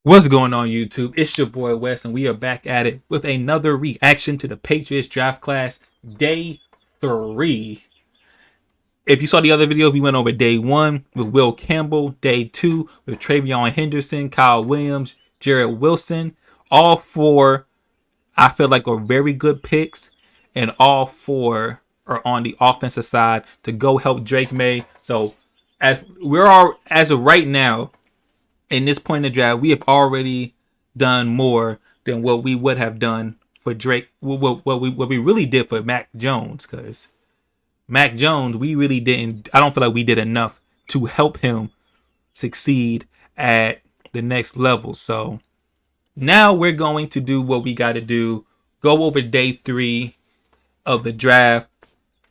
What's going on, YouTube? It's your boy Wes, and we are back at it with another reaction to the Patriots draft class, day 3. If you saw the other video, we went over day 1 with Will Campbell, day 2 with Travion Henderson, Kyle Williams, Jarrett Wilson. All four, I feel like, are very good picks, and all four are on the offensive side to go help Drake May. So, as of right now, in this point in the draft, we have already done more than what we would have done for Drake. What we really did for Mac Jones, because Mac Jones, we really didn't. I don't feel like we did enough to help him succeed at the next level. So now we're going to do what we got to do. Go over day 3 of the draft.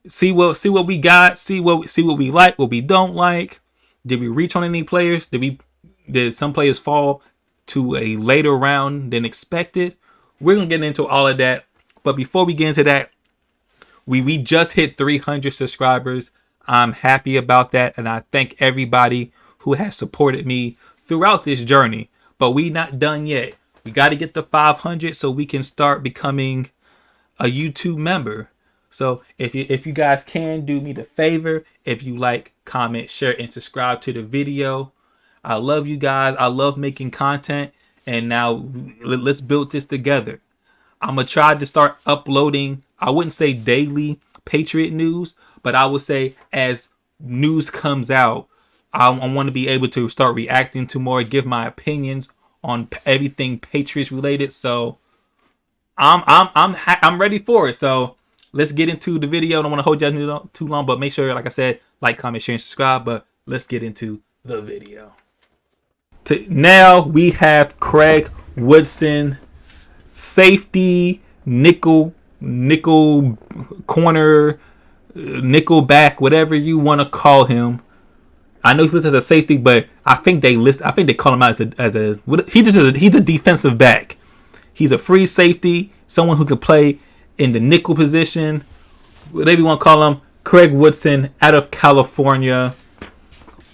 See what we got. See what we like, what we don't like. Did we reach on any players? Did some players fall to a later round than expected? We're going to get into all of that. But before we get into that, we just hit 300 subscribers. I'm happy about that. And I thank everybody who has supported me throughout this journey. But we not done yet. We got to get to 500 so we can start becoming a YouTube member. So if you guys can do me the favor, if you like, comment, share, and subscribe to the video. I love you guys. I love making content. And now let's build this together. I'm going to try to start uploading, I wouldn't say daily Patriot news, but I would say as news comes out, I want to be able to start reacting to more, give my opinions on everything Patriots related. So I'm ready for it. So let's get into the video. I don't want to hold you too long, but make sure, like I said, like, comment, share, and subscribe. But let's get into the video. Now we have Craig Woodson, safety, nickel corner, nickel back, whatever you want to call him. I know he's listed as a safety, but I think they call him out he's a defensive back. He's a free safety, someone who can play in the nickel position, whatever you want to call him. Craig Woodson out of California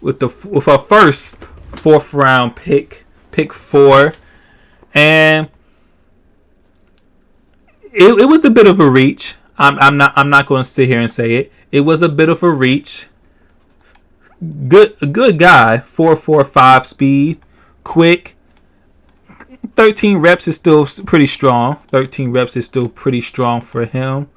with our first 4th round pick 4, and it was a bit of a reach. I'm not going to sit here and say it. It was a bit of a reach. A good guy. 4.45 speed, quick. 13 reps is still pretty strong. 13 reps is still pretty strong for him.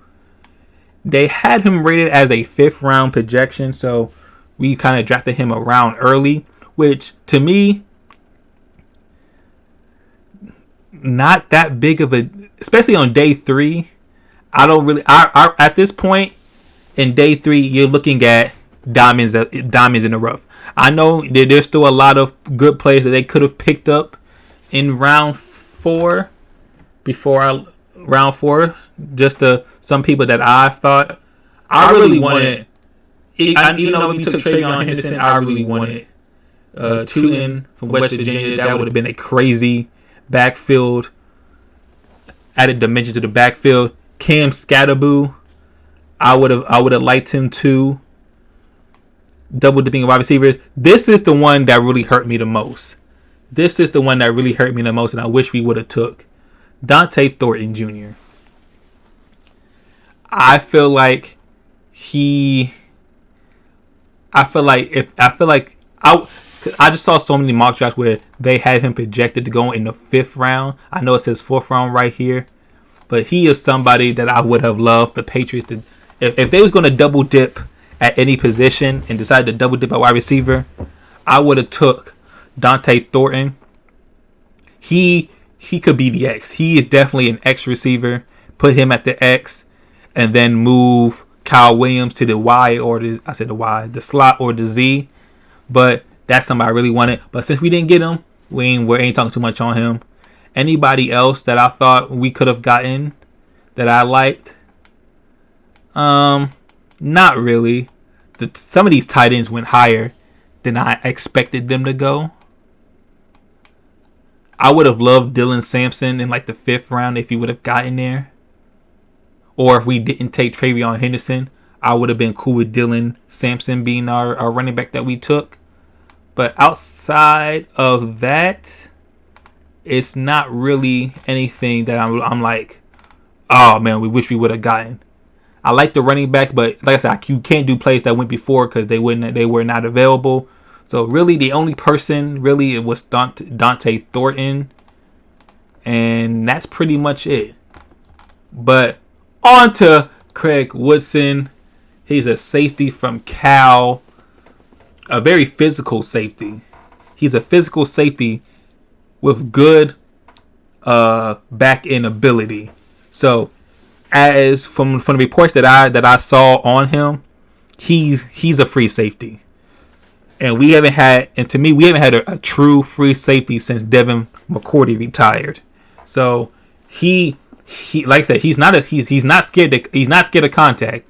They had him rated as a 5th round projection, so we kind of drafted him around early, which to me, not that big of a, especially on day 3. I don't really, I at this point in day 3, you're looking at diamonds in the rough. I know that there's still a lot of good players that they could have picked up in round 4, round 4. Just some people that I thought I really wanted. Even though we took Travion Henderson, I really wanted Tootin from West Virginia. That would have been a crazy backfield, added dimension to the backfield. Cam Scatterboo, I would have liked him too. Double dipping wide receivers. This is the one that really hurt me the most. And I wish we would have took Dante Thornton Jr. I feel like I just saw so many mock drafts where they had him projected to go in the 5th round. I know it says 4th round right here, but he is somebody that I would have loved the Patriots to, if they was going to double dip at any position and decided to double dip at wide receiver, I would have took Dante Thornton. He could be the X. He is definitely an X receiver. Put him at the X, and then move Kyle Williams to the Y, or the slot or the Z. But that's somebody I really wanted. But since we didn't get him, we ain't talking too much on him. Anybody else that I thought we could have gotten that I liked? Not really. Some of these tight ends went higher than I expected them to go. I would have loved Dylan Sampson in like the 5th round if he would have gotten there. Or if we didn't take Travion Henderson, I would have been cool with Dylan Sampson being our running back that we took. But outside of that, it's not really anything that I'm like, oh man, we wish we would have gotten. I like the running back, but like I said, you can't do plays that went before because they were not available. So really, the only person really it was Dante Thornton, and that's pretty much it. But on to Craig Woodson. He's a safety from Cal, a very physical safety. He's a physical safety with good back end ability. So as from the reports that I saw on him, he's a free safety. And we haven't had a true free safety since Devin McCourty retired. So he like I said, he's not scared of contact.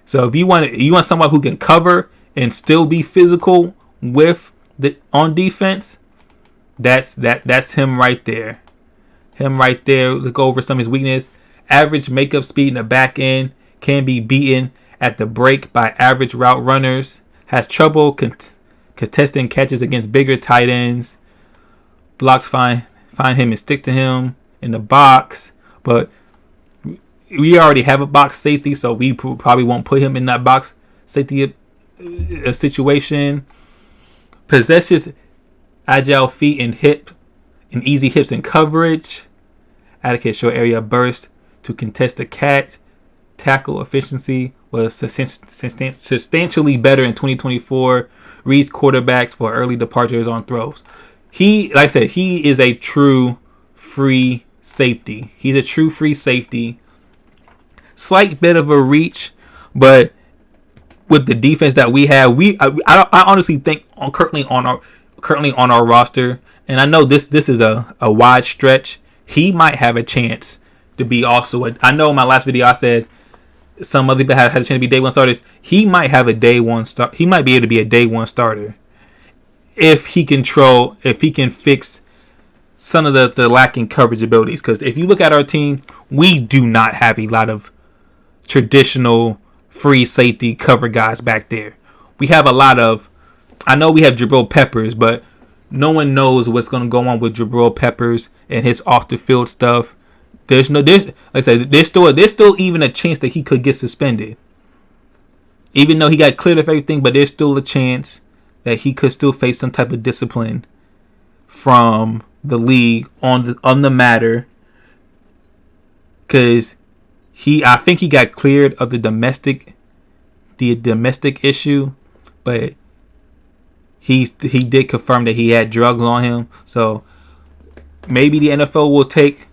So if you want someone who can cover and still be physical with on defense, that's him right there. Let's go over some of his weakness. Average makeup speed in the back end, can be beaten at the break by average route runners. Has trouble contesting catches against bigger tight ends. Blocks find him and stick to him in the box. But we already have a box safety, so we probably won't put him in that box safety situation. Possesses agile feet and easy hips and coverage. Adequate short area burst to contest the catch. Tackle efficiency was substantially better in 2024. Reads quarterbacks for early departures on throws. Like I said, he is a true free safety. He's a true free safety. Slight bit of a reach, but with the defense that we have, I honestly think currently on our roster, and I know this is a wide stretch. He might have a chance to be also. I know in my last video I said some other people had a chance to be day one starters. He might have a day one start. He might be able to be a day one starter if he can fix some of the lacking coverage abilities. Because if you look at our team, we do not have a lot of traditional free safety cover guys back there. We have a lot of. I know we have Jabril Peppers, but no one knows what's going to go on with Jabril Peppers and his off the field stuff. Like I said, there's still even a chance that he could get suspended, even though he got cleared of everything. But there's still a chance that he could still face some type of discipline from the league on the matter, because I think he got cleared of the domestic issue, but he did confirm that he had drugs on him. So maybe the NFL will take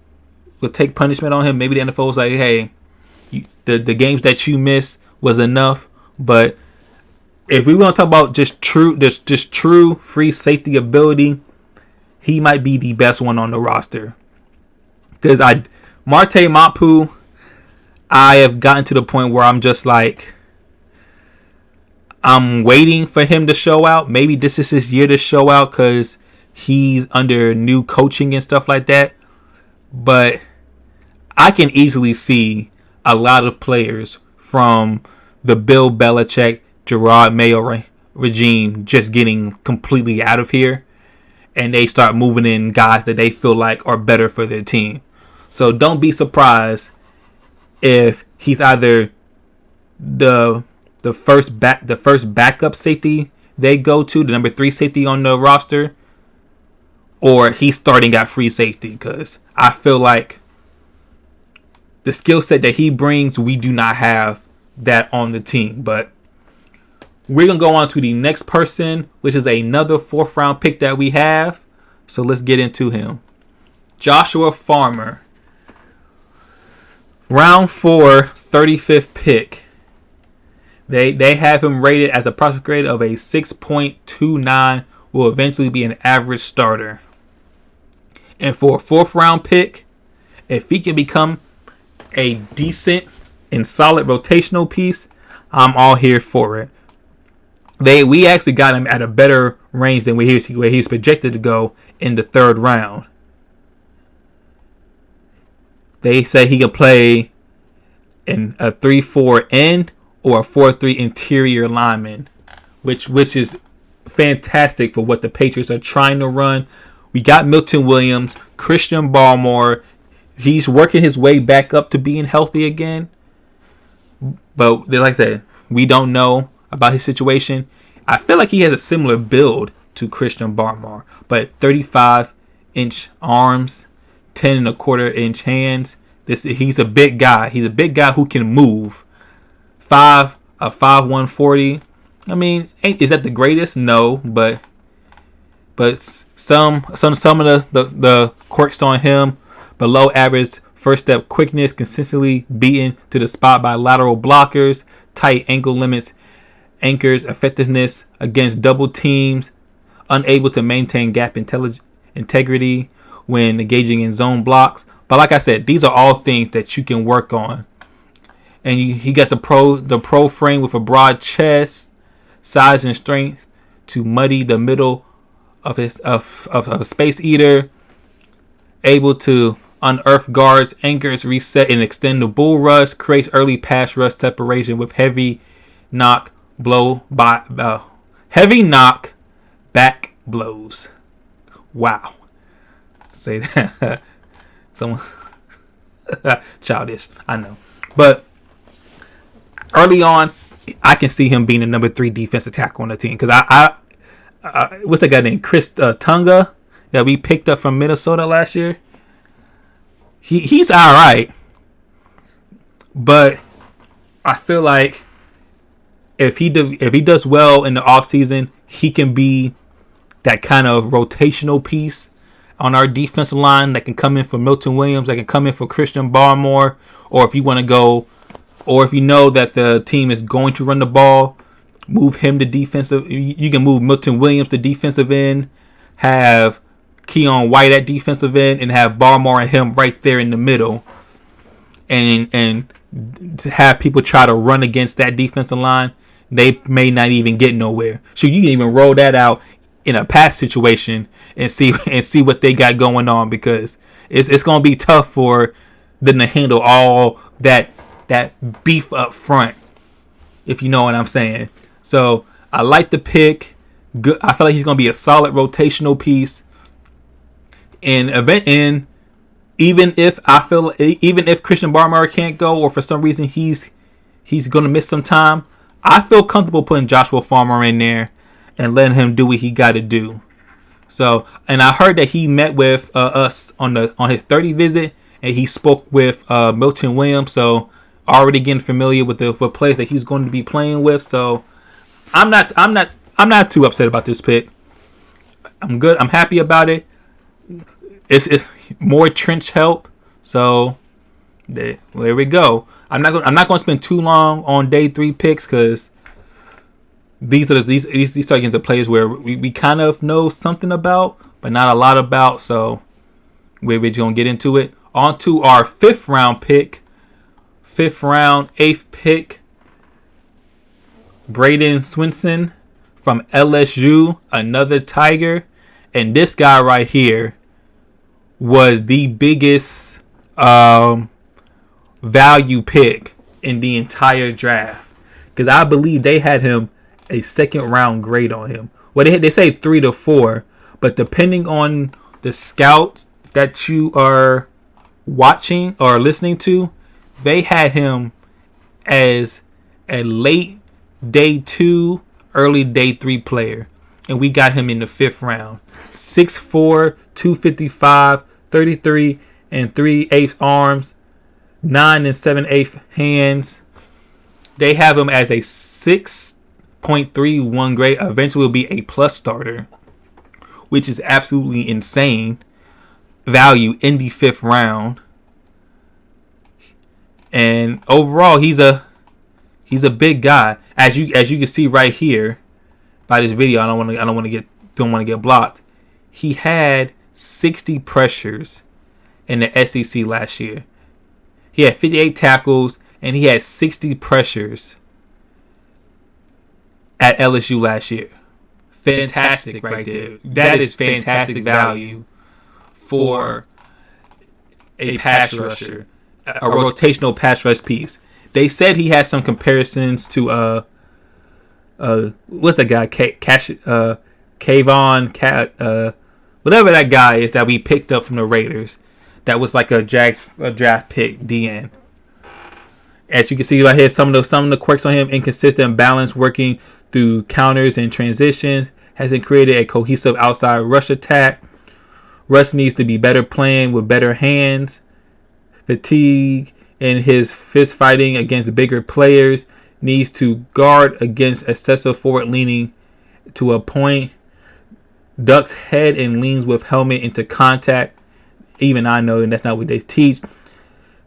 punishment on him. Maybe the NFL was like, hey, the games that you missed was enough. But if we want to talk about just true free safety ability, he might be the best one on the roster. Because Marte Mapu, I have gotten to the point where I'm just like, I'm waiting for him to show out. Maybe this is his year to show out because he's under new coaching and stuff like that. But I can easily see a lot of players from the Bill Belichick, Gerard Mayo regime just getting completely out of here, and they start moving in guys that they feel like are better for their team. So don't be surprised if he's either the first backup safety they go to, the number 3 safety on the roster, or he's starting at free safety, because I feel like the skill set that he brings, we do not have that on the team. But we're going to go on to the next person, which is another 4th round pick that we have. So let's get into him. Joshua Farmer. Round 4, 35th pick. They have him rated as a prospect grade of a 6.29. Will eventually be an average starter. And for a 4th round pick, if he can become a decent and solid rotational piece, I'm all here for it. We actually got him at a better range than where he's projected to go in the 3rd round. They say he can play in a 3-4 end or a 4-3 interior lineman, which is fantastic for what the Patriots are trying to run. We got Milton Williams, Christian Barmore. He's working his way back up to being healthy again. But like I said, we don't know about his situation. I feel like he has a similar build to Christian Barmore, but 35-inch arms, 10.25-inch hands. He's a big guy. He's a big guy who can move. 5'140". I mean, is that the greatest? No, but some of the quirks on him: below average first step quickness, consistently beaten to the spot by lateral blockers, tight ankle limits, anchors effectiveness against double teams, unable to maintain gap integrity when engaging in zone blocks. But like I said, these are all things that you can work on. And he got the pro frame with a broad chest, size and strength to muddy the middle of a space eater, able to unearth guards, anchors, reset and extend the bull rush, creates early pass rush separation with heavy knock back blows. Wow. Say that. Someone childish, I know. But early on, I can see him being the number 3 defensive tackle on the team. Because what's that guy named? Chris Tunga that we picked up from Minnesota last year. He's all right. But I feel like if he does well in the offseason, he can be that kind of rotational piece on our defensive line that can come in for Milton Williams, that can come in for Christian Barmore, or if you want to go, or if you know that the team is going to run the ball, move him to defensive. You can move Milton Williams to defensive end, have Keon White at defensive end, and have Barmore and him right there in the middle, and to have people try to run against that defensive line. They may not even get nowhere. So you can even roll that out in a pass situation and see what they got going on, because it's going to be tough for them to handle all that beef up front, if you know what I'm saying. So I like the pick. Good. I feel like he's going to be a solid rotational piece. And even if Christian Barmore can't go, or for some reason he's going to miss some time, I feel comfortable putting Joshua Farmer in there and letting him do what he got to do. So, and I heard that he met with us on his 30 visit, and he spoke with Milton Williams. So, already getting familiar with the players that he's going to be playing with. So, I'm not too upset about this pick. I'm good. I'm happy about it. It's more trench help. So, there we go. I'm not going to spend too long on day 3 picks, because these start getting to players where we kind of know something about, but not a lot about. So we're just going to get into it. On to our 5th round pick. 5th round, 8th pick. Braden Swinson from LSU, another Tiger. And this guy right here was the biggest value pick in the entire draft, because I believe they had him a 2nd round grade on him. Well, they say 3 to 4, but depending on the scouts that you are watching or listening to, they had him as a late day 2, early day 3 player, and we got him in the 5th round. 6'4", 255, 33 and 3/8 arms, 9 and 7/8 hands. They have him as a 6.31 grade. Eventually will be a plus starter, which is absolutely insane value in the 5th round. And overall, he's a big guy, as you can see right here by this video. I don't want to get blocked. He had 60 pressures in the SEC last year. He had 58 tackles, and he had 60 pressures at LSU last year. Fantastic right there. That is fantastic value for a pass rusher, a rotational pass rush piece. They said he had some comparisons to what's the guy? Kayvon whatever that guy is that we picked up from the Raiders. That was like a draft pick. DN. As you can see right here, some of the quirks on him: inconsistent balance, working through counters and transitions, hasn't created a cohesive outside rush attack. Rush needs to be better playing with better hands. Fatigue in his fist fighting against bigger players. Needs to guard against excessive forward leaning to a point. Ducks head and leans with helmet into contact. Even I know that's not what they teach.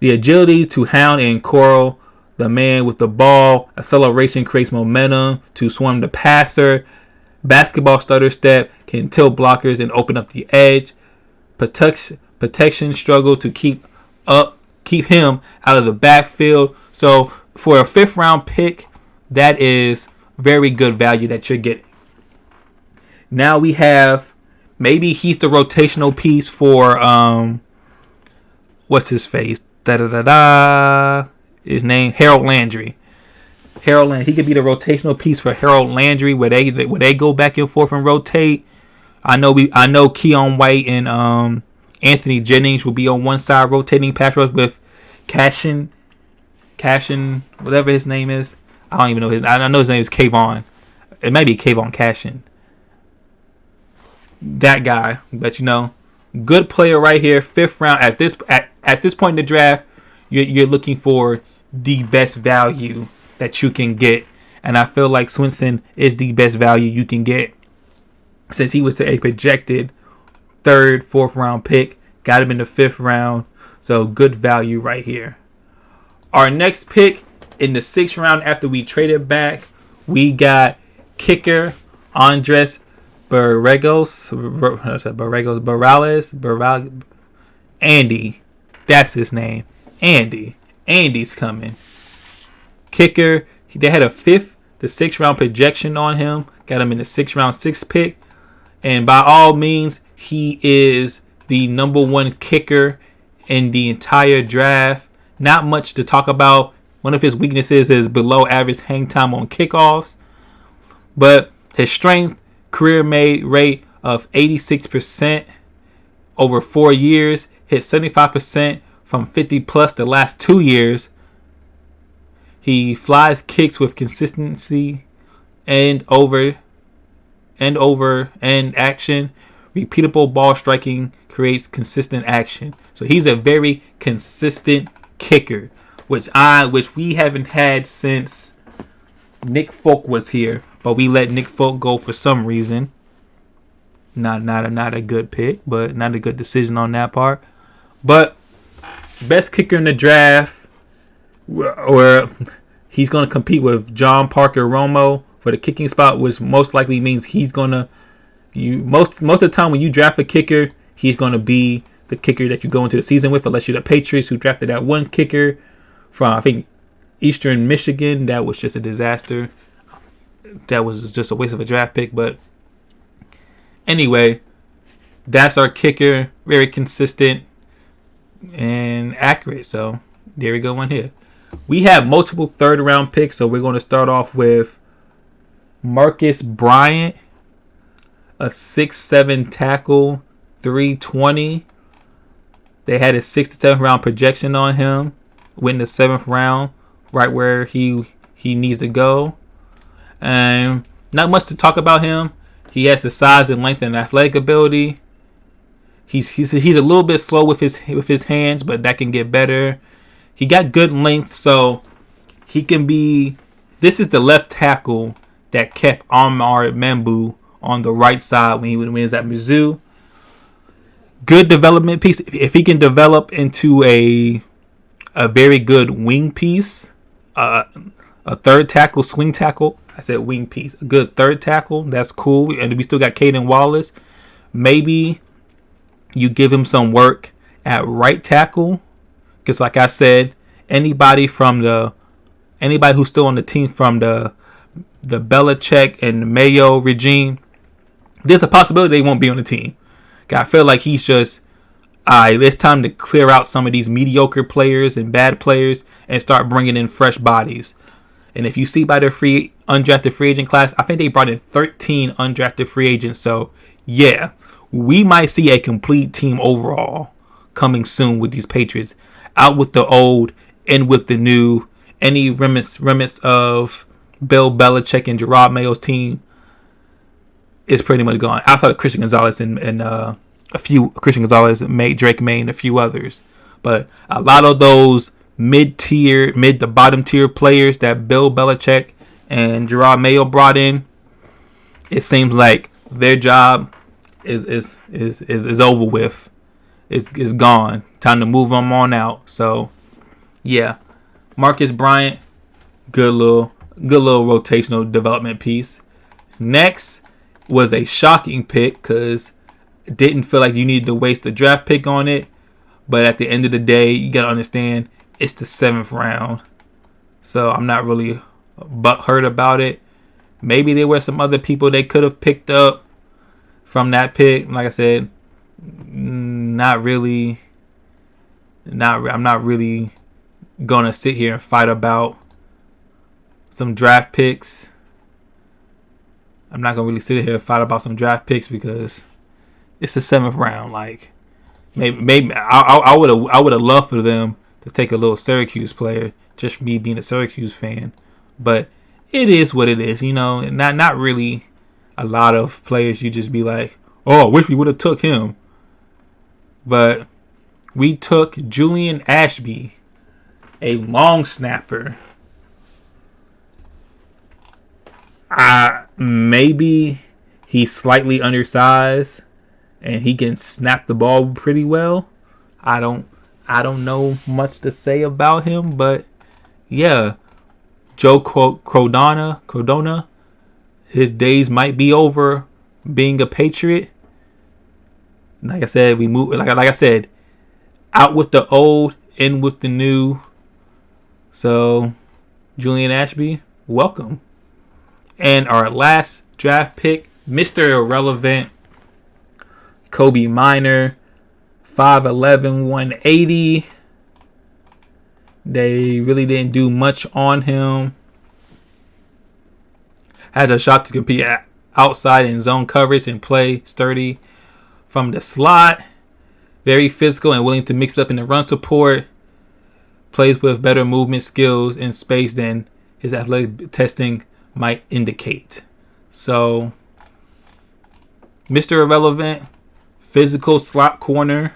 The agility to hound and corral the man with the ball. Acceleration creates momentum to swarm the passer. Basketball stutter step can tilt blockers and open up the edge. Protection struggle to keep him out of the backfield. So for a 5th round pick, that is very good value that you're getting. Now we have, maybe he's the rotational piece for what's his face? His name Harold Landry. Harold Landry. He could be the rotational piece for Harold Landry, where they go back and forth and rotate. I know Keon White and Anthony Jennings will be on one side rotating pass rush with Cashin, whatever his name is. I don't even know his. I know his name is Kayvon. It might be Kayvon Cashin. That guy, but good player right here. 5th round at this point in the draft, you're looking for the best value that you can get, and I feel like Swinson is the best value you can get since he was a projected 3rd, 4th round pick. Got him in the 5th round, so good value right here. Our next pick in the 6th round, after we traded back, we got kicker Andres Barregos, Andy. That's his name. Andy's coming. Kicker. They had a 5th to 6th round projection on him. Got him in the 6th round, 6th pick. And by all means, he is the number 1 kicker in the entire draft. Not much to talk about. One of his weaknesses is below average hang time on kickoffs. But his strength, career made rate of 86% over 4 years. Hit 75% from 50 plus the last 2 years. He flies kicks with consistency and over action. Repeatable ball striking creates consistent action. So he's a very consistent kicker, which we haven't had since Nick Folk was here, but we let Nick Folk go for some reason. Not a good pick, but not a good decision on that part. But best kicker in the draft, or he's going to compete with John Parker Romo for the kicking spot, which most likely means he's going to, most of the time when you draft a kicker, he's going to be the kicker that you go into the season with, unless you're the Patriots, who drafted that one kicker from, I think, Eastern Michigan. That was just a disaster. That was just a waste of a draft pick. But anyway, that's our kicker. Very consistent and accurate. So there we go, one here. We have multiple 3rd round picks, so we're going to start off with Marcus Bryant, a 6'7" tackle, 320. They had a 6th to 7th round projection on him. Went in the 7th round, right where he needs to go. And not much to talk about him. He has the size and length and athletic ability. He's a little bit slow with his hands, but that can get better. He got good length, so he can be. This is the left tackle that kept Amar Membu on the right side when he was at Mizzou. Good development piece. If he can develop into a very good wing piece, a 3rd tackle, swing tackle. I said wing piece. A good 3rd tackle. That's cool. And we still got Caden Wallace. Maybe you give him some work at right tackle, because like I said, anybody who's still on the team from the Belichick and the Mayo regime, there's a possibility they won't be on the team. I feel like he's just, alright, it's time to clear out some of these mediocre players and bad players and start bringing in fresh bodies. And if you see by their undrafted free agent class, I think they brought in 13 undrafted free agents. So yeah, we might see a complete team overall coming soon with these Patriots. Out with the old, in with the new. Any remnants of Bill Belichick and Gerard Mayo's team is pretty much gone. Outside of Christian Gonzalez and a few Christian Gonzalez, Drake May, and a few others. But a lot of those mid to bottom tier players that Bill Belichick and Gerard Mayo brought in, it seems like their job is over with. It's gone. Time to move them on out. So yeah, Marcus Bryant, good little rotational development piece. Next was a shocking pick because didn't feel like you needed to waste a draft pick on it. But at the end of the day, you gotta understand it's the 7th round. So I'm not really butthurt about it. Maybe there were some other people they could have picked up from that pick. Like I said, not really. I'm not really gonna sit here and fight about some draft picks. I'm not gonna really sit here and fight about some draft picks because it's the 7th round. Like maybe I would have loved for them to take a little Syracuse player, just me being a Syracuse fan. But it is what it is, you know. Not really a lot of players you just be like, oh, I wish we would have took him. But we took Julian Ashby, a long snapper. Maybe he's slightly undersized and he can snap the ball pretty well. I don't know much to say about him, but yeah, Joe Crodona, his days might be over being a Patriot. Like I said, we move. Like I said, out with the old, in with the new. So, Julian Ashby, welcome. And our last draft pick, Mr. Irrelevant, Kobe Minor, 5'11", 180. They really didn't do much on him. Has a shot to compete outside in zone coverage and play sturdy from the slot. Very physical and willing to mix it up in the run support. Plays with better movement skills in space than his athletic testing might indicate. So, Mr. Irrelevant, physical slot corner.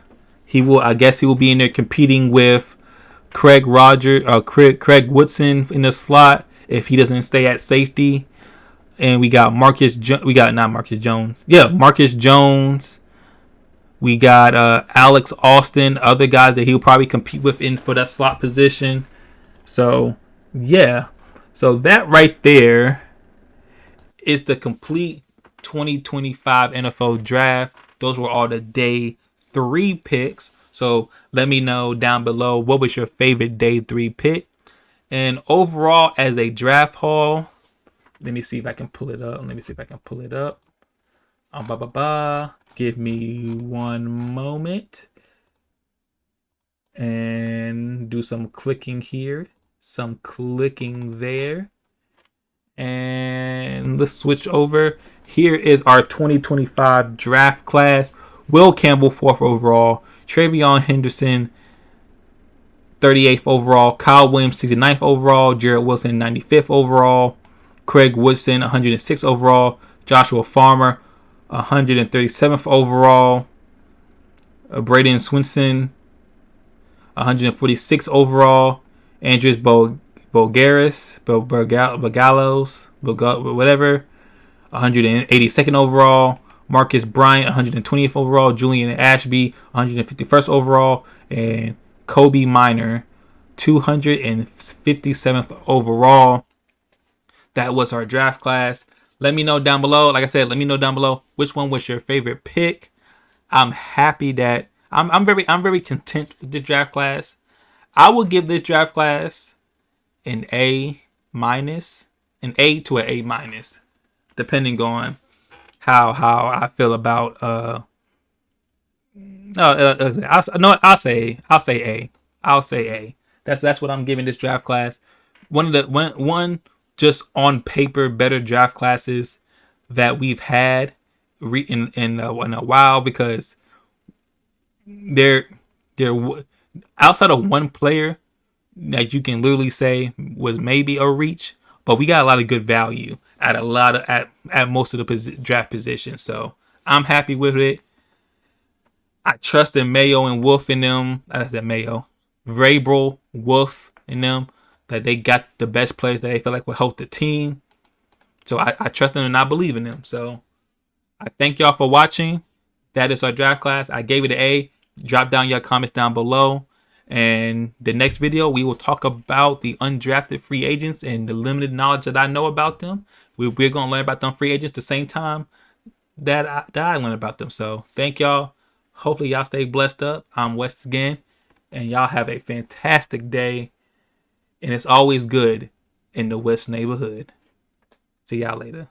I guess he will be in there competing with Craig Woodson in the slot if he doesn't stay at safety. And we got Marcus Jones. Yeah, Marcus Jones. We got Alex Austin, other guys that he'll probably compete with for that slot position. So, yeah. So that right there is the complete 2025 NFL draft. Those were all the day 3 picks. So let me know down below what was your favorite day 3 pick. And overall, as a draft haul, let me see if I can pull it up. Give me one moment. And do some clicking here. Some clicking there. And let's switch over. Here is our 2025 draft class. Will Campbell, 4th overall. Travion Henderson, 38th overall. Kyle Williams, 69th overall. Jarrett Wilson, 95th overall. Craig Woodson, 106th overall. Joshua Farmer, 137th overall. Braden Swinson, 146th overall. Andrews Bogalos, whatever, 182nd overall. Marcus Bryant, 120th overall. Julian Ashby, 151st overall. And Kobe Minor, 257th overall. That was our draft class. Let me know down below. Like I said, let me know down below which one was your favorite pick. I'm happy that I'm very content with this draft class. I will give this draft class an A-, an A to an A-, depending on how I feel about I'll say A. I'll say A. That's what I'm giving this draft class. One just on paper better draft classes that we've had in a while, because they're outside of one player that you can literally say was maybe a reach, but we got a lot of good value at at most of the draft positions. So I'm happy with it. I trust in Mayo and Wolf in them. I said Mayo, Vrabel, Wolf in them, that they got the best players that they feel like will help the team. So I trust them and I believe in them. So I thank y'all for watching. That is our draft class. I gave it an A. Drop down your comments down below. And the next video, we will talk about the undrafted free agents and the limited knowledge that I know about them. We're going to learn about them free agents the same time that I learned about them. So thank y'all. Hopefully y'all stay blessed up. I'm West again. And y'all have a fantastic day. And it's always good in the West neighborhood. See y'all later.